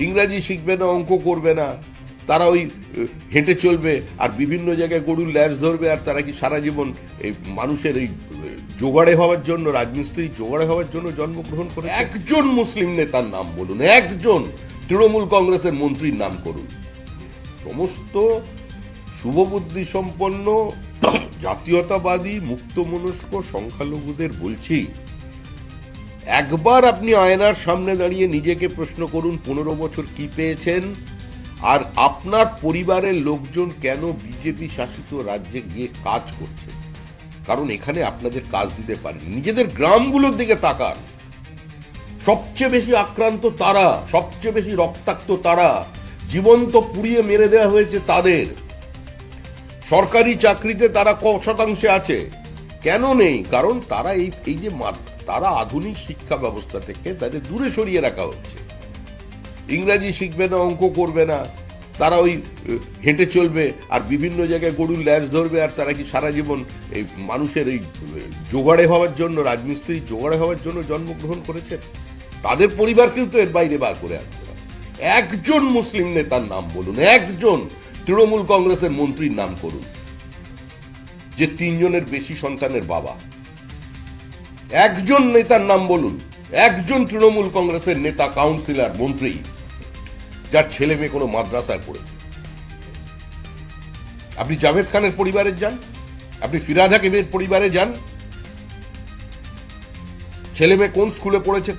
ইংরাজি শিখবে না, অঙ্ক করবে না, তারা ওই হেঁটে চলবে আর বিভিন্ন জায়গায় গরুর ল্যাজ ধরবে। আর তারা কি সারা জীবন এই মানুষের এই জোগাড়ে হওয়ার জন্য, রাজমিস্ত্রি জোগাড়ে হওয়ার জন্য জন্মগ্রহণ করে? একজন মুসলিম নেতার নাম বলুন, একজন তৃণমূল কংগ্রেসের মন্ত্রীর নাম করুন। সমস্ত শুভবুদ্ধি সম্পন্ন জাতীয়তাবাদী মুক্তমনস্ক সংখ্যালঘুদের বলছি, একবার আপনি আয়নার সামনে দাঁড়িয়ে নিজেকে প্রশ্ন করুন 15 বছর কি পেয়েছেন, আর আপনার পরিবারের লোকজন কেন বিজেপি শাসিত রাজ্যে গিয়ে কাজ করছে। কারণ এখানে আপনাদের কাজ দিতে পারেন। নিজেদের গ্রামগুলোর দিকে তাকান, সবচেয়ে বেশি আক্রান্ত তারা, সবচেয়ে বেশি রক্তাক্ত তারা, জীবন্ত পুড়িয়ে মেরে দেওয়া হয়েছে তাদের। সরকারি চাকরিতে তারা কত শতাংশে আছে? কেন নেই? কারণ তারা এই যে তারা আধুনিক শিক্ষা ব্যবস্থা থেকে তাদের দূরে সরিয়ে রাখা হচ্ছে। ইংরাজি শিখবে না, অঙ্ক করবে না, তারা ওই হেঁটে চলবে আর বিভিন্ন জায়গায় গরুর ল্যাজ ধরবে। আর তারা কি সারা জীবন এই মানুষের এই জোগাড়ে হওয়ার জন্য, রাজমিস্ত্রি জোগাড়ে হওয়ার জন্য জন্মগ্রহণ করেছেন? তাদের পরিবারকেও তো এর বাইরে বার করে আনতে হবে। একজন মুসলিম নেতার নাম বলুন, একজন তৃণমূল কংগ্রেসের মন্ত্রীর নাম করুন যে 3 জনের বেশি সন্তানের বাবা। একজন নেতার নাম বলুন, একজন তৃণমূল কংগ্রেসের নেতা, কাউন্সিলর, মন্ত্রী যার ছেলে মেয়ে কোনো মাদ্রাসায় পড়েছে। আপনি জাভেদ খানের পরিবারে যান, আপনি ফিরহাদ হাকিমের পরিবারে যান, ছেলে মেয়ে কোন স্কুলে পড়েছে,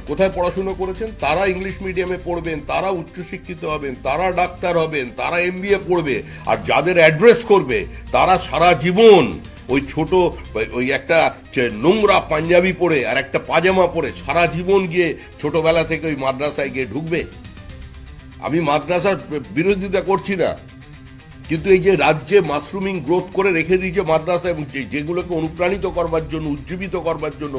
কোথায় পড়াশুনো করেছেন। তারা ইংলিশ মিডিয়ামে পড়বেন, তারা উচ্চশিক্ষিত হবেন, তারা ডাক্তার হবেন, তারা MBA পড়বে। আর যাদের অ্যাড্রেস করবে তারা সারা জীবন ওই ছোট ওই একটা নোংরা পাঞ্জাবি পরে আর একটা পাজামা পরে সারা জীবন গিয়ে ছোটবেলা থেকে ওই মাদ্রাসায় গিয়ে ঢুকবে। আমি মাদ্রাসার বিরোধিতা করছি না, কিন্তু এই যে রাজ্যে মাশরুমিং গ্রোথ করে রেখে দিয়েছে মাদ্রাসা, এবং যেগুলোকে অনুপ্রাণিত করবার জন্য, উজ্জীবিত করবার জন্য,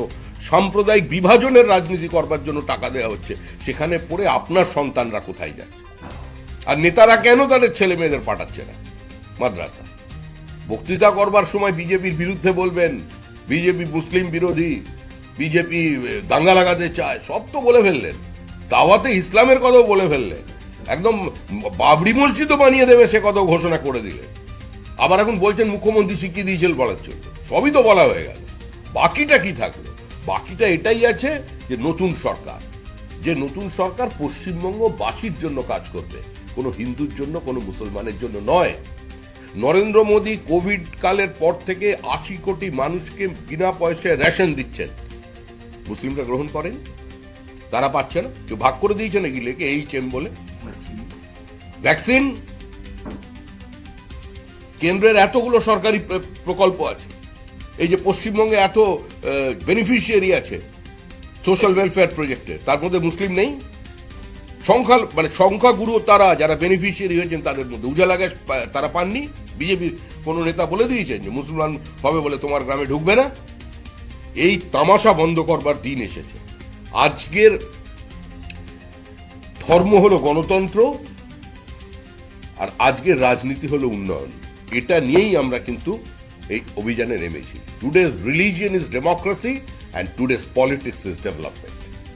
সাম্প্রদায়িক বিভাজনের রাজনীতি করবার জন্য টাকা দেওয়া হচ্ছে, সেখানে পড়ে আপনার সন্তানরা কোথায় যাচ্ছে? আর নেতারা কেন তাদের ছেলে মেয়েদের পাঠাচ্ছে না মাদ্রাসা? বক্তৃতা করবার সময় বিজেপির বিরুদ্ধে বলবেন, বিজেপি মুসলিম বিরোধী, বিজেপি দাঙ্গা লাগাতে চায়, সব তো বলে ফেললেন। দাওয়াতে ইসলামের কথাও বলে ফেললেন, একদম বাবরি মসজিদও বানিয়ে দেবে সে কথা ঘোষণা করে দিলেন। আবার এখন বলছেন মুখ্যমন্ত্রী শিখিয়ে দিয়েছিল বলার জন্য। সবই তো বলা হয়ে গেল, বাকিটা কি থাকলো? বাকিটা এটাই আছে যে নতুন সরকার পশ্চিমবঙ্গবাসীর জন্য কাজ করবে, কোনো হিন্দুর জন্য, কোনো মুসলমানের জন্য নয়। নরেন্দ্র মোদী কোভিড কালের পর থেকে 80 কোটি মানুষকে বিনা পয়সায় রেশন দিচ্ছেন। মুসলিমরা গ্রহণ করেন, তারা পাচ্ছে না। কেউ ভাগ করে দিয়েছে নাকি লেখে HM বলে? ভ্যাকসিন, কেন্দ্রের এতগুলো সরকারি প্রকল্প আছে, এই যে পশ্চিমবঙ্গে এত বেনিফিশিয়ারি আছে সোশ্যাল ওয়েলফেয়ার প্রজেক্টে, তার মধ্যে মুসলিম নেই। সংখ্যাগুরু তারা যারা বেনিফিশিয়ারি হয়েছেন, তাদের মধ্যে উজালা গ্যাস তারা পাননি। বিজেপির কোনো নেতা বলে দিয়েছেন যে মুসলমান হবে বলে তোমার গ্রামে ঢুকবে না। এই তামাশা বন্ধ করবার দিন এসেছে। আজকের ধর্ম হলো গণতন্ত্র, আর আজকের রাজনীতি হলো উন্নয়ন। এটা নিয়েই আমরা কিন্তু এই অভিযানে নেমেছি। Today's religion is democracy and today's politics is development.